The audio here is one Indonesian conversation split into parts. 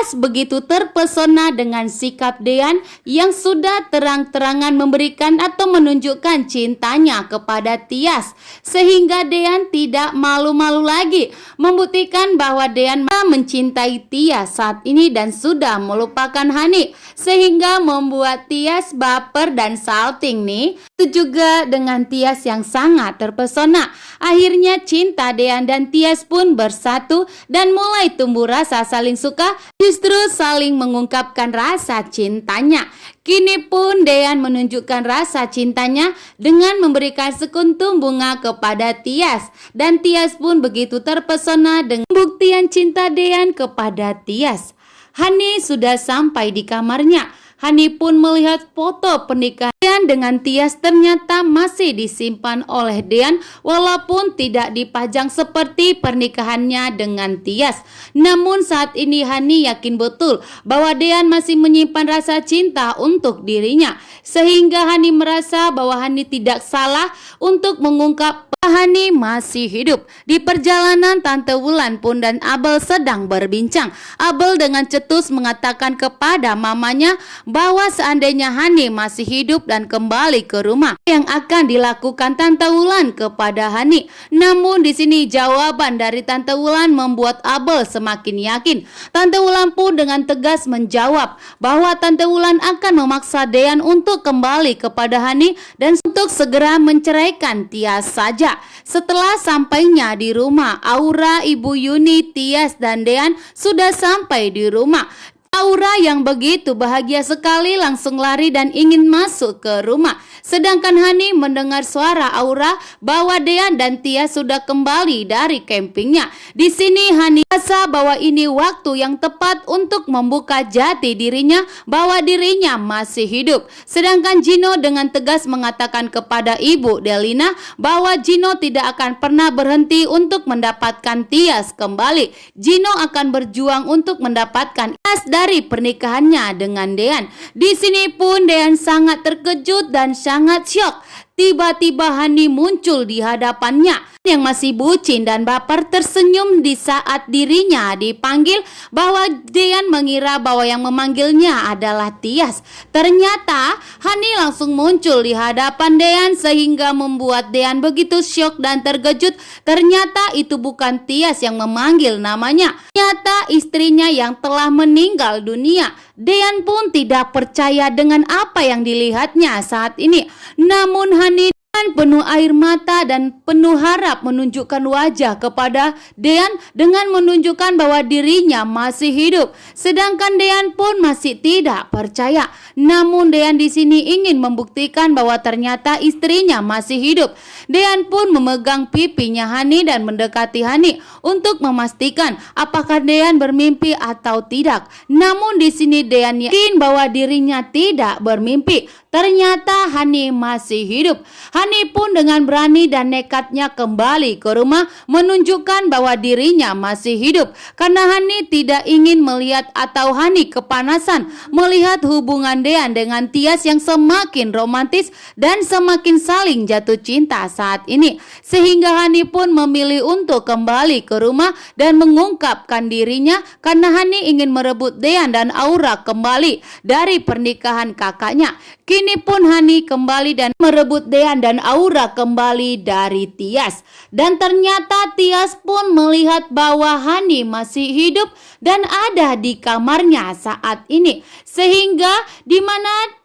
Tias begitu terpesona dengan sikap Dean yang sudah terang-terangan memberikan atau menunjukkan cintanya kepada Tias, sehingga Dean tidak malu-malu lagi membuktikan bahwa Dean mencintai Tias saat ini dan sudah melupakan Hani, sehingga membuat Tias baper dan salting nih. Itu juga dengan Tias yang sangat terpesona. Akhirnya cinta Dean dan Tias pun bersatu dan mulai tumbuh rasa saling suka, justru saling mengungkapkan rasa cintanya. Kini pun Dean menunjukkan rasa cintanya dengan memberikan sekuntum bunga kepada Tias, dan Tias pun begitu terpesona dengan pembuktian cinta Dean kepada Tias. Hani sudah sampai di kamarnya. Hani pun melihat foto pernikahan Dean dengan Tias ternyata masih disimpan oleh Dean walaupun tidak dipajang seperti pernikahannya dengan Tias. Namun saat ini Hani yakin betul bahwa Dean masih menyimpan rasa cinta untuk dirinya, sehingga Hani merasa bahwa Hani tidak salah untuk mengungkap Hani masih hidup. Di perjalanan Tante Wulan pun dan Abel sedang berbincang. Abel dengan cetus mengatakan kepada mamanya bahwa seandainya Hani masih hidup dan kembali ke rumah, yang akan dilakukan Tante Wulan kepada Hani. Namun di sini jawaban dari Tante Wulan membuat Abel semakin yakin. Tante Wulan pun dengan tegas menjawab bahwa Tante Wulan akan memaksa Dean untuk kembali kepada Hani dan untuk segera menceraikan Tias saja. Setelah sampainya di rumah, Aura, Ibu Yuni, Tias dan Dean sudah sampai di rumah. Aura yang begitu bahagia sekali langsung lari dan ingin masuk ke rumah. Sedangkan Hani mendengar suara Aura bahwa Dean dan Tias sudah kembali dari campingnya. Di sini Hani merasa bahwa ini waktu yang tepat untuk membuka jati dirinya bahwa dirinya masih hidup. Sedangkan Gino dengan tegas mengatakan kepada Ibu Delina bahwa Gino tidak akan pernah berhenti untuk mendapatkan Tias kembali. Gino akan berjuang untuk mendapatkan Tias dari pernikahannya dengan Dean. Di sini pun Dean sangat terkejut dan sangat syok. Tiba-tiba Hani muncul di hadapannya. Yang masih bucin dan baper tersenyum di saat dirinya dipanggil, bahwa Dean mengira bahwa yang memanggilnya adalah Tias. Ternyata Hani langsung muncul di hadapan Dean sehingga membuat Dean begitu syok dan terkejut. Ternyata itu bukan Tias yang memanggil namanya. Ternyata istrinya yang telah meninggal dunia. Dean pun tidak percaya dengan apa yang dilihatnya saat ini. Namun Hani penuh air mata dan penuh harap menunjukkan wajah kepada Dean dengan menunjukkan bahwa dirinya masih hidup. Sedangkan Dean pun masih tidak percaya. Namun Dean di sini ingin membuktikan bahwa ternyata istrinya masih hidup. Dean pun memegang pipinya Hani dan mendekati Hani untuk memastikan apakah Dean bermimpi atau tidak. Namun di sini Dean yakin bahwa dirinya tidak bermimpi. Ternyata Hani masih hidup. Hani pun dengan berani dan nekatnya kembali ke rumah menunjukkan bahwa dirinya masih hidup. Karena Hani tidak ingin melihat atau Hani kepanasan melihat hubungan Dean dengan Tias yang semakin romantis dan semakin saling jatuh cinta saat ini. Sehingga Hani pun memilih untuk kembali ke rumah dan mengungkapkan dirinya karena Hani ingin merebut Dean dan Aura kembali dari pernikahan kakaknya. Kini pun Hani kembali dan merebut Dean dan Aura kembali dari Tias. Dan ternyata Tias pun melihat bahwa Hani masih hidup dan ada di kamarnya saat ini. Sehingga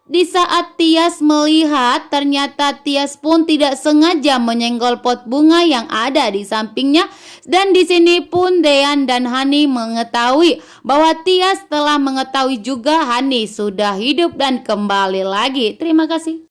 di saat Tias melihat, ternyata Tias pun tidak sengaja menyenggol pot bunga yang ada di sampingnya. Dan di sini pun Dean dan Hani mengetahui bahwa Tias telah mengetahui juga Hani sudah hidup dan kembali lagi. Terima kasih.